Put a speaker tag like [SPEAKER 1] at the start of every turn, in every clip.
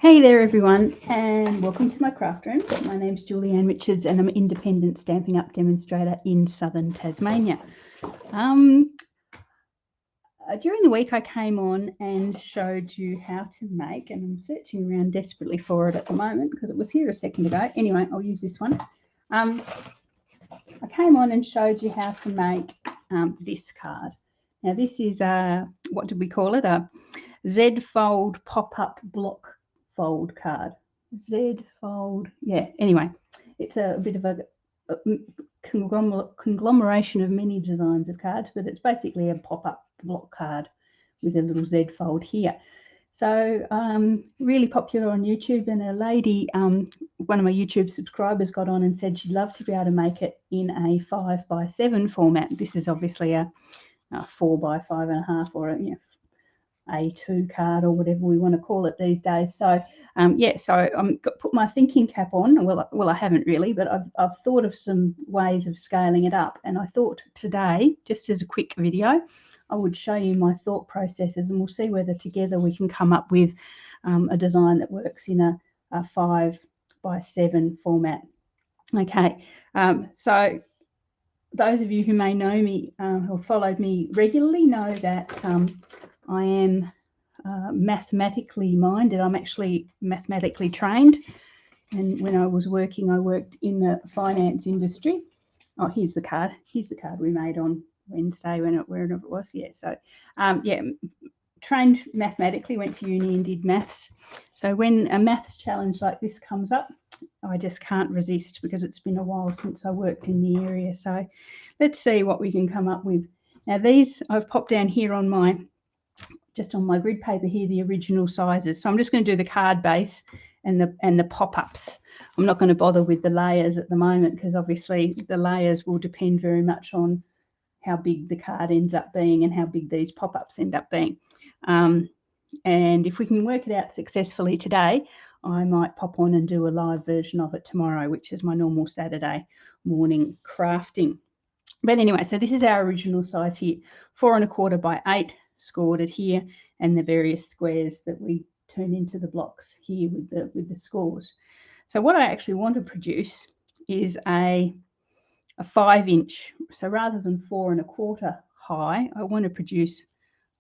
[SPEAKER 1] Hey there everyone, and welcome to my craft room. My name's Julianne Richards and I'm an independent Stampin' Up demonstrator in southern Tasmania. During the week I came on and showed you how to make, and I'm searching around desperately for it at the moment because it was here a second ago. Anyway, I'll use this one. I came on and showed you how to make this card. Now this is what did we call it? A Z-fold pop-up block fold card. Z-fold, yeah. Anyway, it's a bit of a conglomeration of many designs of cards, but it's basically a pop-up block card with a little Z fold here. So really popular on YouTube, and a lady, one of my YouTube subscribers, got on and said she'd love to be able to make it in a 5x7 format. This is obviously a 4x5.5 or a A2 card or whatever we want to call it these days. So so I'm put my thinking cap on. Well, I haven't really, but I've thought of some ways of scaling it up, and I thought today, just as a quick video, I would show you my thought processes, and we'll see whether together we can come up with a design that works in a 5x7 format. Okay, so those of you who may know me, who have followed me regularly, know that I am mathematically minded. I'm actually mathematically trained, and when I was working, I worked in the finance industry. Oh, here's the card. Here's the card we made on Wednesday, wherever it was. Yeah, so trained mathematically, went to uni and did maths. So when a maths challenge like this comes up, I just can't resist, because it's been a while since I worked in the area. So let's see what we can come up with. Now these I've popped down here on my, just on my grid paper here, the original sizes. So I'm just going to do the card base and the pop-ups. I'm not going to bother with the layers at the moment, because obviously the layers will depend very much on how big the card ends up being and how big these pop-ups end up being. And if we can work it out successfully today, I might pop on and do a live version of it tomorrow, which is my normal Saturday morning crafting. But anyway, so this is our original size here, 4 1/4 by 8, scored it here, and the various squares that we turn into the blocks here with the scores. So what I actually want to produce is a 5-inch. So rather than 4 1/4 high, I want to produce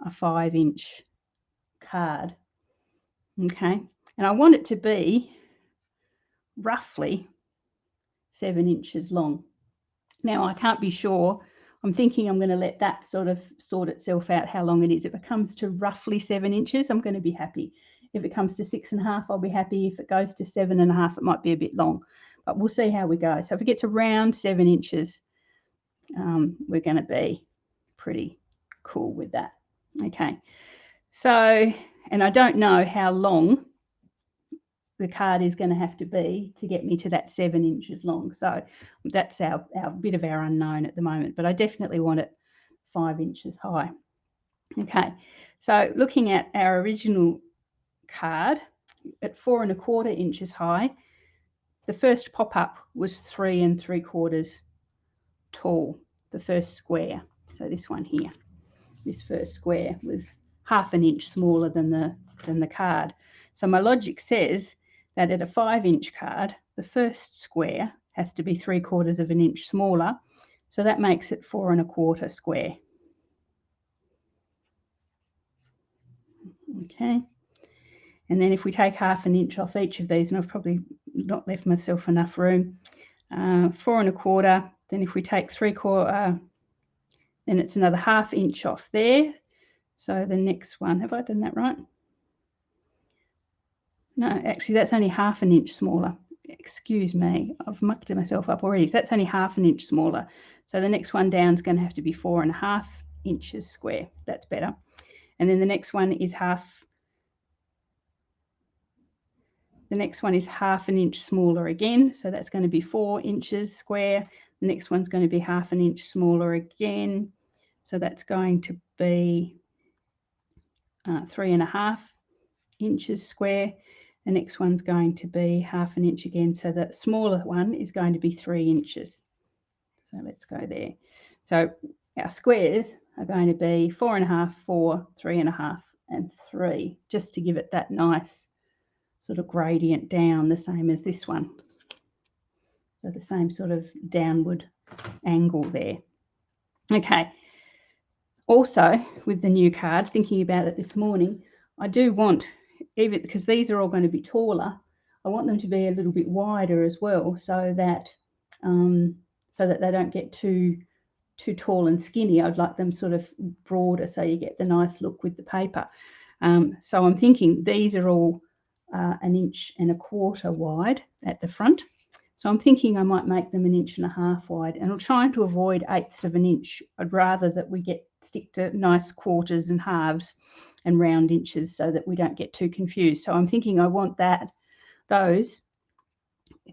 [SPEAKER 1] a 5-inch card. Okay, and I want it to be roughly 7 inches long. Now I can't be sure. I'm thinking I'm going to let that sort of sort itself out how long it is. If it comes to roughly 7 inches, I'm going to be happy. If it comes to 6.5, I'll be happy. If it goes to 7.5, it might be a bit long, but we'll see how we go. So if it gets around 7 inches, we're going to be pretty cool with that. Okay, so, and I don't know how long the card is going to have to be to get me to that 7 inches long. So that's our bit of our unknown at the moment, but I definitely want it 5 inches high. Okay, so looking at our original card at 4 1/4 inches high, the first pop-up was 3 3/4 tall, the first square. So this one here, this first square was 1/2 inch smaller than the card. So my logic says that at a 5-inch card, the first square has to be 3/4 of an inch smaller. So that makes it 4 1/4 square. Okay. And then if we take 1/2 inch off each of these, and I've probably not left myself enough room, 4 1/4, then if we take 3/4, then it's another 1/2 inch off there. So the next one, have I done that right? No, actually that's only 1/2 inch smaller. Excuse me, I've mucked myself up already. So that's only 1/2 inch smaller. So the next one down is going to have to be 4 1/2 inches square. That's better. And then the next one is 1/2 inch smaller again. So that's going to be 4 inches square. The next one's going to be 1/2 inch smaller again. So that's going to be 3 1/2 inches square. The next one's going to be 1/2 inch again. So the smaller one is going to be 3 inches. So let's go there. So our squares are going to be 4 1/2, 4, 3 1/2, and 3, just to give it that nice sort of gradient down, the same as this one. So the same sort of downward angle there. Okay. Also, with the new card, thinking about it this morning, I do want, even because these are all going to be taller, I want them to be a little bit wider as well, so that they don't get too tall and skinny. I'd like them sort of broader, so you get the nice look with the paper. So I'm thinking these are all 1.25 inches wide at the front. So I'm thinking I might make them 1.5 inches wide, and I'm trying to avoid 1/8 of an inch. I'd rather that we stick to nice quarters and halves and round inches so that we don't get too confused. So I'm thinking I want those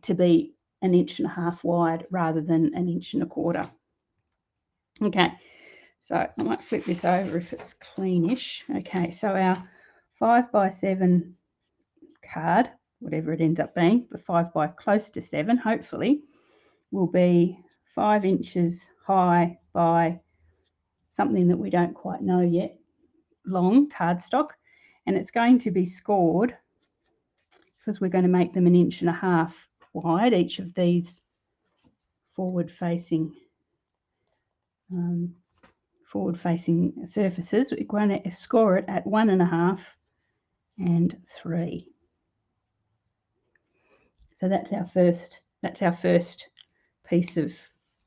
[SPEAKER 1] to be 1.5 inches wide rather than 1.25 inches. Okay, so I might flip this over if it's cleanish. Okay, so our 5x7 card, whatever it ends up being, but 5 by close to 7, hopefully, will be 5 inches high by something that we don't quite know yet, long cardstock, and it's going to be scored because we're going to make them 1.5 inches wide, each of these forward-facing surfaces. We're going to score it at 1.5 and 3. So that's our first piece of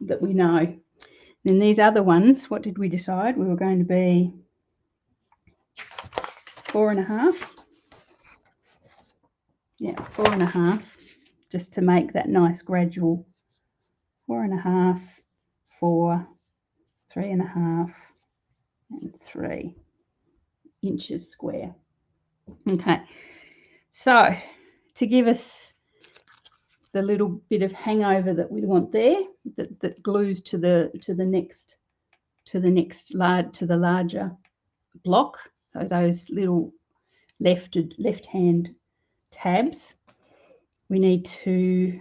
[SPEAKER 1] that we know. Then these other ones, what did we decide? We were going to be 4.5. Yeah, 4.5, just to make that nice gradual 4.5, 4, 3.5, and 3 inches square. Okay, so to give us the little bit of hangover that we want there, that glues to the larger block. So those little left-hand tabs, we need to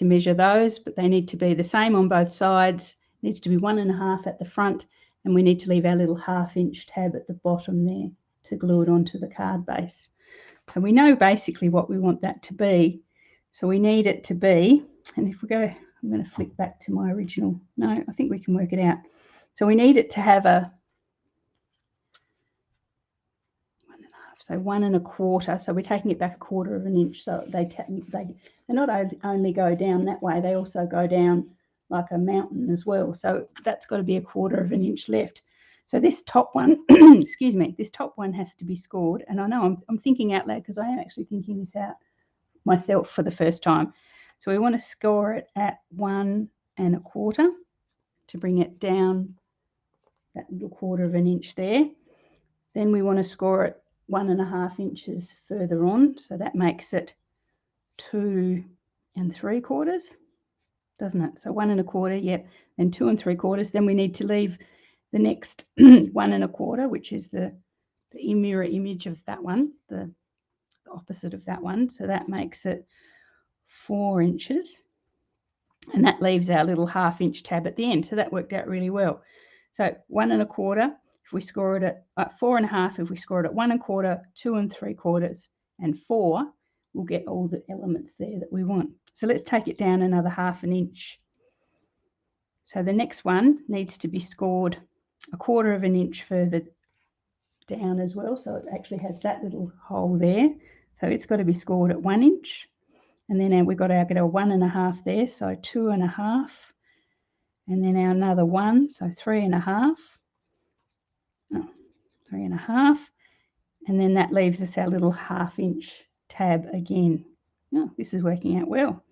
[SPEAKER 1] measure those, but they need to be the same on both sides. It needs to be 1.5 at the front, and we need to leave our little 1/2 inch tab at the bottom there to glue it onto the card base. So we know basically what we want that to be. So we need it to be, and if we go, I'm going to flick back to my original. No, I think we can work it out. So we need it to have a 1.5, so 1.25. So we're taking it back 1/4 inch. So they not only go down that way, they also go down like a mountain as well. So that's got to be 1/4 inch left. So this top one, excuse me, this top one has to be scored. And I know I'm thinking out loud because I am actually thinking this out myself for the first time. So we want to score it at 1.25 to bring it down that little 1/4 inch there. Then we want to score it 1.5 inches further on, so that makes it 2 3/4, doesn't it? So 1.25, yep, and 2 3/4. Then we need to leave the next 1.25, which is the mirror image of that one, the opposite of that one. So that makes it 4 inches, and that leaves our little 1/2 inch tab at the end. So that worked out really well. So 1.25 if we score it at 4.5, if we score it at 1.25, 2 3/4, and 4, we'll get all the elements there that we want. So let's take it down another 1/2 inch. So the next one needs to be scored 1/4 inch further down as well. So it actually has that little hole there. So it's got to be scored at 1 inch. And then we've got to get our 1.5 there, so 2.5. And then our another 1, so 3.5. 3.5. And then that leaves us our little 1/2 inch tab again. Oh, this is working out well.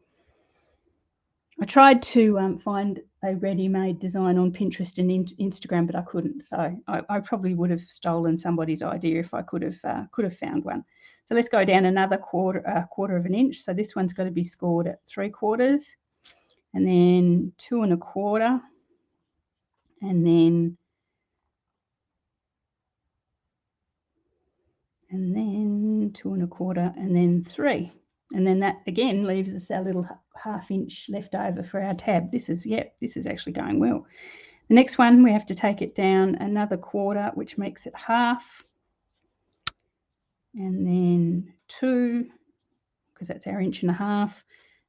[SPEAKER 1] I tried to find a ready-made design on Pinterest and Instagram, but I couldn't. So I probably would have stolen somebody's idea if I could have found one. So let's go down another 1/4 inch. So this one's got to be scored at 3/4, and then 2 1/4, and then 2 1/4, and then 3. And then that again leaves us our little 1/2 inch left over for our tab. This is actually going well. The next one, we have to take it down another 1/4, which makes it 1/2. and then 2, because that's our 1.5 inches,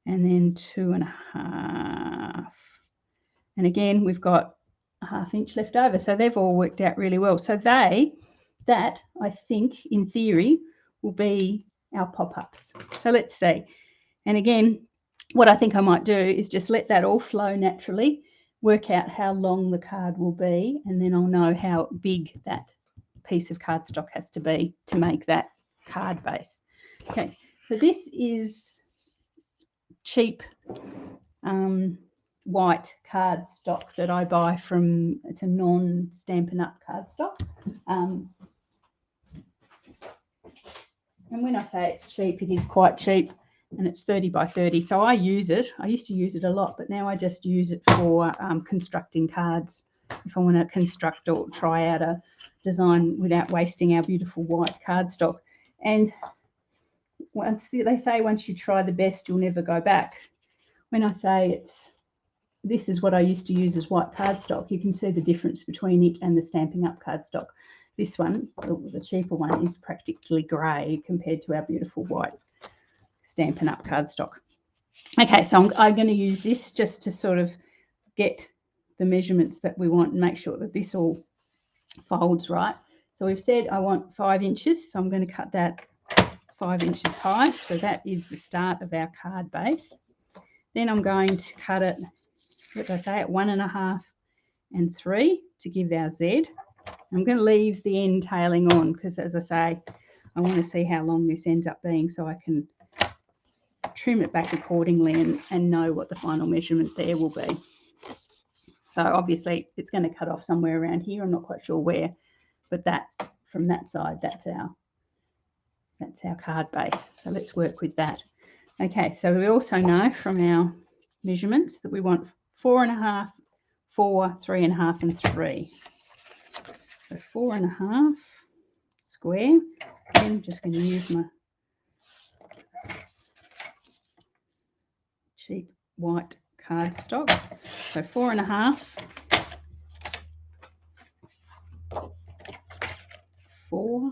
[SPEAKER 1] and then 2.5. And again, we've got a 1/2 inch left over. So they've all worked out really well. So that I think in theory will be our pop-ups. So let's see. And again, what I think I might do is just let that all flow naturally, work out how long the card will be, and then I'll know how big that piece of cardstock has to be to make that card base. Okay, so this is cheap white cardstock that I buy from, it's a non-Stampin' Up cardstock. And when I say it's cheap, it is quite cheap, and it's 30 by 30. So I use it. I used to use it a lot, but now I just use it for constructing cards. If I want to construct or try out a design without wasting our beautiful white cardstock. And once they say once you try the best, you'll never go back. When I say this is what I used to use as white cardstock, you can see the difference between it and the Stampin' Up cardstock. This one, the cheaper one, is practically grey compared to our beautiful white Stampin' Up cardstock. Okay, so I'm going to use this just to sort of get the measurements that we want and make sure that this all folds right. So we've said I want 5 inches, so I'm going to cut that 5 inches high. So that is the start of our card base. Then I'm going to cut it, what did I say, at 1.5 and 3 to give our Z. I'm going to leave the end tailing on because, as I say, I want to see how long this ends up being so I can trim it back accordingly and know what the final measurement there will be. So obviously it's going to cut off somewhere around here. I'm not quite sure where, but that from that side, that's our card base. So let's work with that. Okay, so we also know from our measurements that we want 4.5, 4, 3.5, and 3. So 4.5 square. Again, I'm just going to use my cheap white cardstock. So 4.5, 4,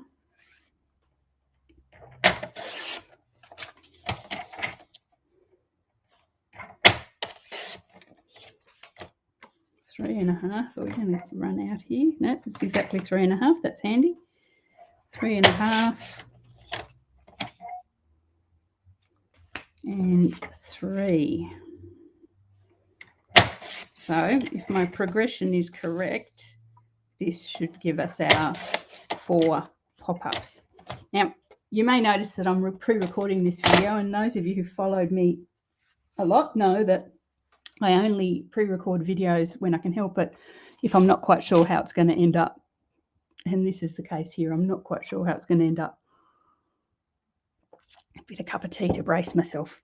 [SPEAKER 1] 3.5. Are we going to run out here? No, it's exactly 3.5. That's handy. 3.5 and 3. So if my progression is correct, this should give us our 4 pop-ups. Now, you may notice that I'm pre-recording this video, and those of you who followed me a lot know that I only pre-record videos when I can help it if I'm not quite sure how it's going to end up. And this is the case here. I'm not quite sure how it's going to end up. A bit of cup of tea to brace myself.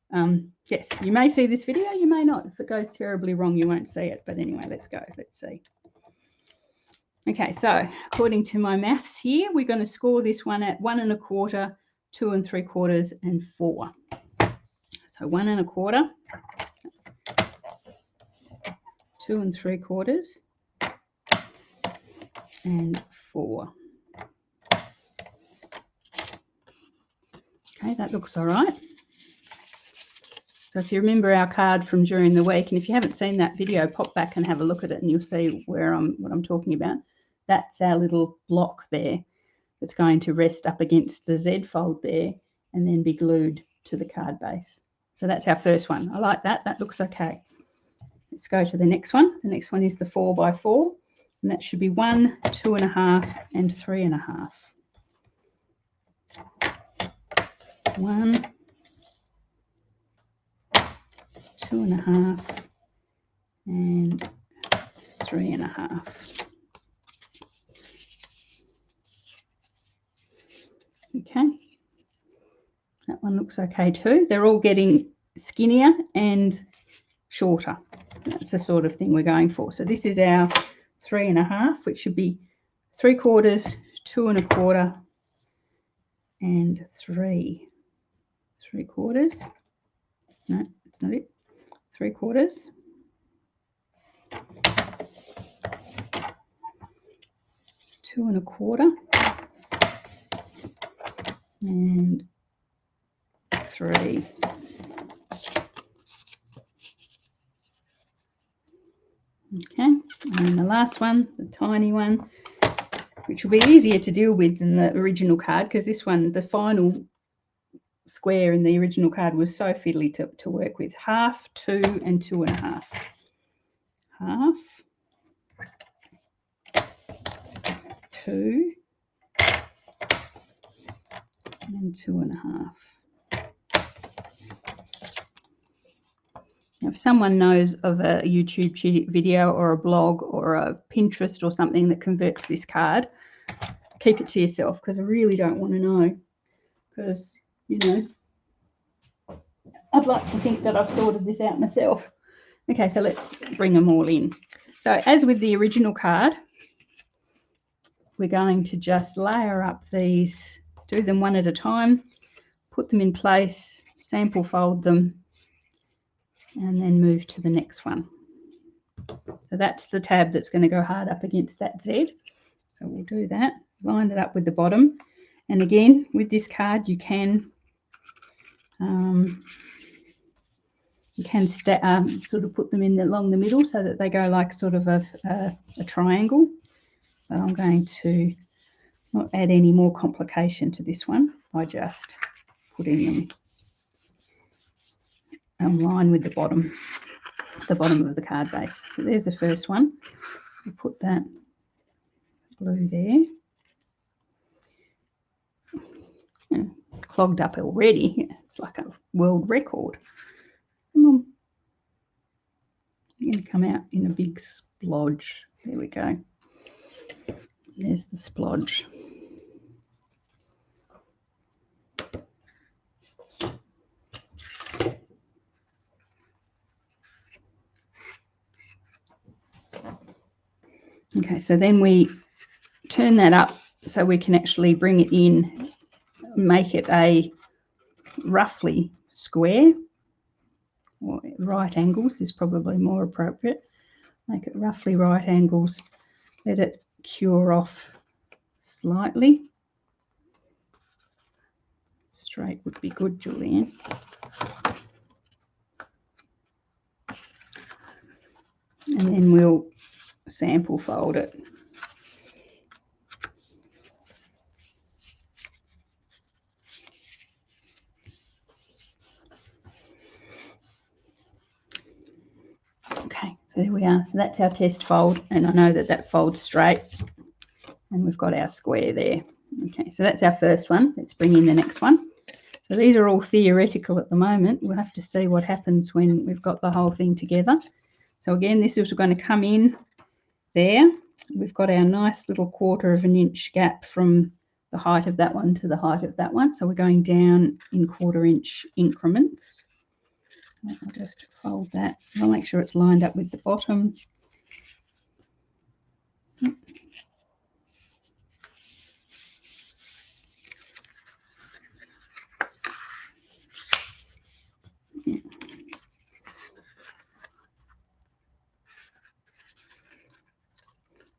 [SPEAKER 1] Yes, you may see this video, you may not. If it goes terribly wrong, you won't see it. But anyway, let's go. Let's see. Okay, so according to my maths here, we're going to score this one at 1.25, 2 3/4, and 4. So 1.25, 2 3/4, and 4. Okay, that looks all right. So if you remember our card from during the week, and if you haven't seen that video, pop back and have a look at it and you'll see what I'm talking about. That's our little block there that's going to rest up against the Z fold there and then be glued to the card base. So that's our first one. I like that. That looks okay. Let's go to the next one. The next one is the 4x4, and that should be 1, 2.5, and 3.5. 1, 2.5, and 3.5. Okay, that one looks okay too. They're all getting skinnier and shorter. That's the sort of thing we're going for. So this is our 3.5, which should be 3/4, 2 1/4, and 3 3/4. No, that's not it. 3/4, 2 1/4, and 3. Okay, and the last one, the tiny one, which will be easier to deal with than the original card, because this one, the final square in the original card was so fiddly to work with. 1/2, 2 and 2 1/2. 1/2, 2 and 2 1/2. If someone knows of a YouTube video or a blog or a Pinterest or something that converts this card, keep it to yourself, because I really don't want to know, because, you know, I'd like to think that I've sorted this out myself. Okay, so let's bring them all in. So as with the original card, we're going to just layer up these, do them one at a time, put them in place, sample fold them, and then move to the next one. So that's the tab that's going to go hard up against that Z. So we'll do that, line it up with the bottom. And again, with this card, you can sort of put them in along the middle so that they go like sort of a triangle. But I'm going to not add any more complication to this one by just putting them in line with the bottom of the card base. So there's the first one. We'll put that blue there. And clogged up already. It's like a world record. Come on. You're going to come out in a big splodge. There we go. There's the splodge. Okay, so then we turn that up so we can actually bring it in, make it a roughly square, or right angles is probably more appropriate. Make it roughly right angles, let it cure off slightly. Straight would be good, Julianne. And then we'll sample fold it. Okay, so there we are. So that's our test fold, and I know that that folds straight, and we've got our square there. Okay, so that's our first one. Let's bring in the next one. So these are all theoretical at the moment. We'll have to see what happens when we've got the whole thing together. So again, this is going to come in there. We've got our nice little 1/4 of an inch gap from the height of that one to the height of that one. So we're going down in 1/4 inch increments. I'll just fold that. I'll make sure it's lined up with the bottom.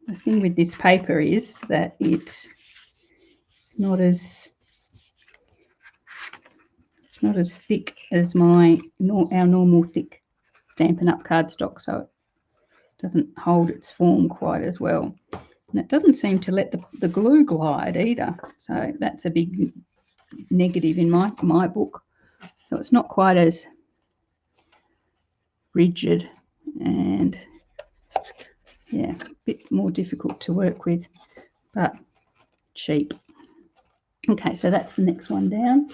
[SPEAKER 1] The thing with this paper is that it's not as thick as our normal thick Stampin' Up cardstock, so it doesn't hold its form quite as well. And it doesn't seem to let the glue glide either, so that's a big negative in my book. So it's not quite as rigid and, yeah, a bit more difficult to work with, but cheap. Okay, so that's the next one down.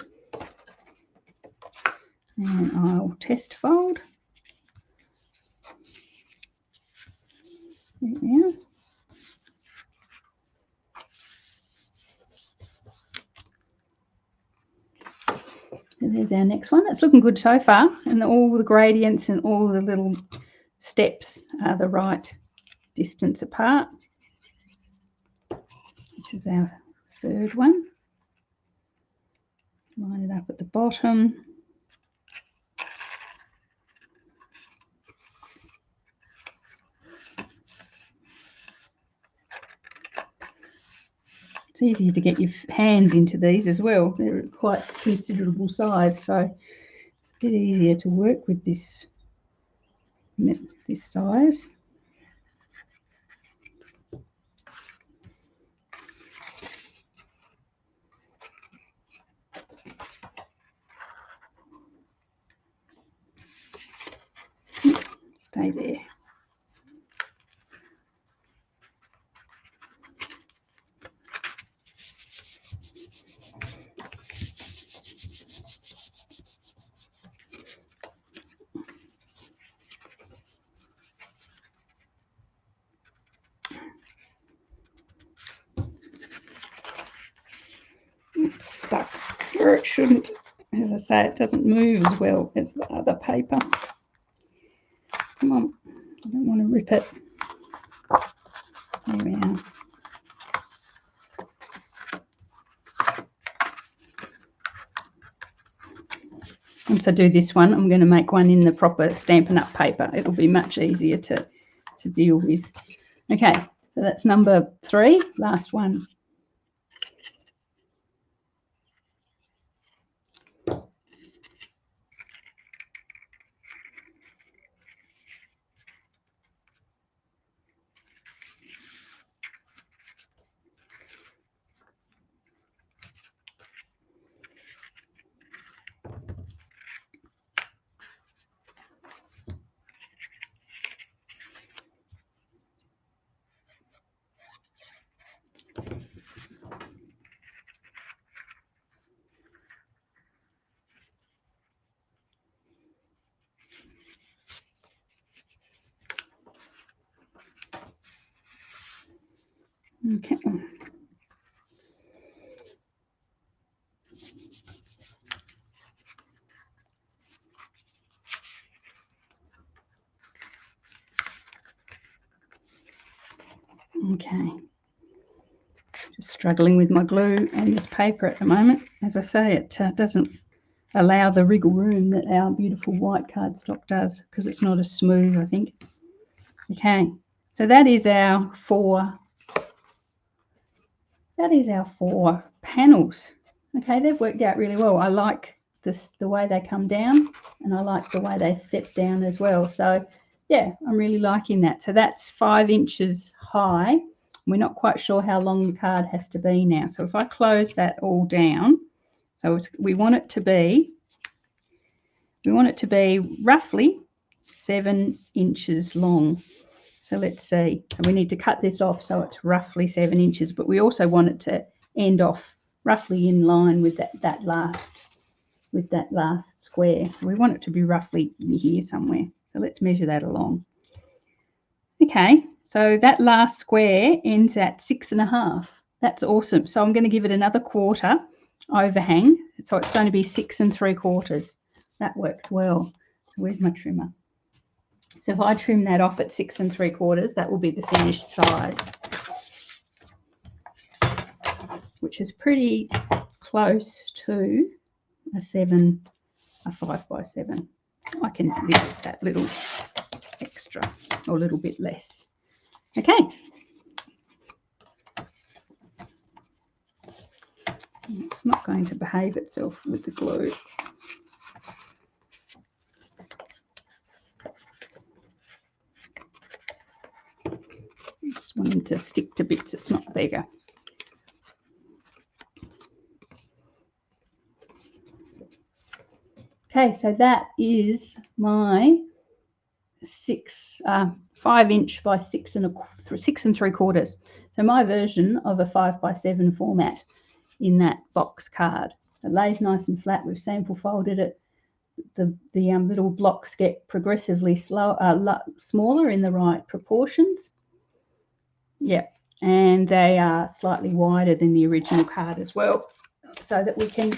[SPEAKER 1] And I'll test fold. There we are. And there's our next one. It's looking good so far, and all the gradients and all the little steps are the right distance apart. This is our third one. Line it up at the bottom. It's easier to get your hands into these as well. They're quite considerable size, so it's a bit easier to work with this size. Stay there. It's stuck where it shouldn't. As I say, it doesn't move as well as the other paper. Come on, I don't want to rip it. There we are. Once I do this one, I'm going to make one in the proper Stampin' Up paper. It'll be much easier to deal with. Okay, so that's number 3, last one. Okay. Okay. Just struggling with my glue and this paper at the moment. As I say, it doesn't allow the wriggle room that our beautiful white cardstock does because it's not as smooth, I think. Okay, so that is our 4 panels. Okay, they've worked out really well. I like the way they come down, and I like the way they step down as well. So yeah, I'm really liking that. So that's 5 inches high. We're not quite sure how long the card has to be now. So if I close that all down, so we want it to be roughly 7 inches long. So let's see. So we need to cut this off so it's roughly 7 inches, but we also want it to end off roughly in line with that last square. So we want it to be roughly here somewhere. So let's measure that along. Okay, so that last square ends at 6.5. That's awesome. So I'm going to give it another quarter overhang. So it's going to be 6 3/4. That works well. So where's my trimmer? So if I trim that off at 6 3/4, that will be the finished size, which is pretty close to a 5x7. I can live with that little extra or a little bit less. Okay. It's not going to behave itself with the glue. I just want them to stick to bits. It's not bigger. Okay, so that is my 5 inch by 6 3/4. So my version of a 5x7 format in that box card. It lays nice and flat. We've sample folded it. The little blocks get progressively smaller in the right proportions. Yeah, and they are slightly wider than the original card as well, so that we can,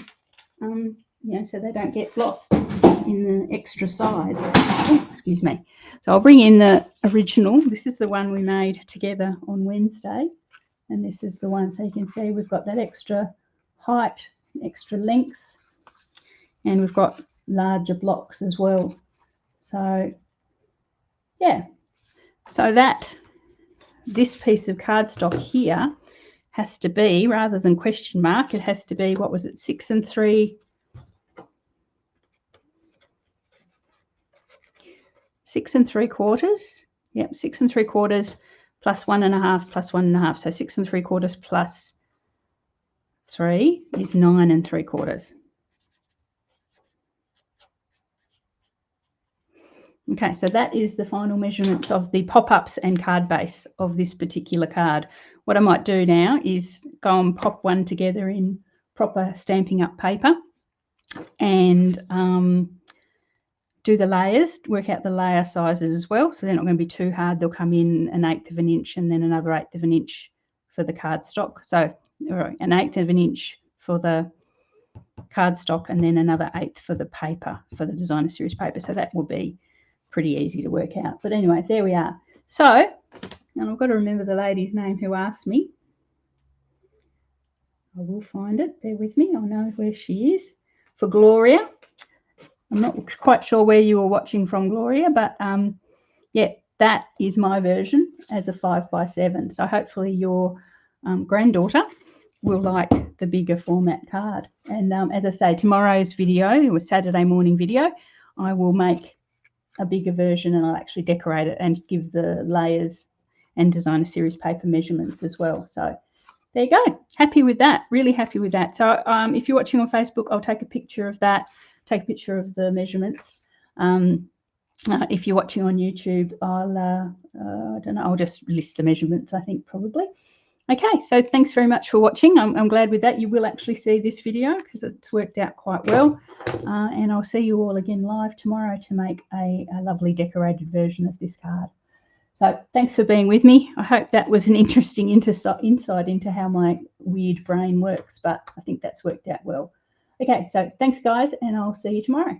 [SPEAKER 1] so they don't get lost in the extra size. Oh, excuse me. So I'll bring in the original. This is the one we made together on Wednesday, and this is the one. So you can see we've got that extra height, extra length, and we've got larger blocks as well. So yeah, so this piece of cardstock here has to be, rather than question mark, it has to be, what was it, 6 3/4. 6 3/4. Yep, 6 3/4 plus 1.5 plus 1.5. So 6 3/4 plus 3 is 9 3/4. Okay, so that is the final measurements of the pop-ups and card base of this particular card. What I might do now is go and pop one together in proper Stampin' Up paper and do the layers, work out the layer sizes as well. So they're not going to be too hard. They'll come in 1/8 of an inch and then another 1/8 of an inch for the cardstock. So 1/8 of an inch for the cardstock and then another 1/8 for the paper, for the designer series paper. So that will be pretty easy to work out. But anyway, there we are. So, and I've got to remember the lady's name who asked me. I will find it. Bear with me. I'll know where she is. For Gloria. I'm not quite sure where you were watching from, Gloria, but yeah, that is my version as a 5x7. So hopefully your granddaughter will like the bigger format card. And as I say, tomorrow's video, or Saturday morning video, I will make a bigger version and I'll actually decorate it and give the layers and designer series paper measurements as well. So there you go. Happy with that. Really happy with that. So if you're watching on Facebook, I'll take a picture of that, take a picture of the measurements. If you're watching on YouTube, I'll, I don't know, I'll just list the measurements, I think, probably. Okay, so thanks very much for watching. I'm glad with that. You will actually see this video because it's worked out quite well. And I'll see you all again live tomorrow to make a lovely decorated version of this card. So thanks for being with me. I hope that was an interesting insight into how my weird brain works, but I think that's worked out well. Okay, so thanks, guys, and I'll see you tomorrow.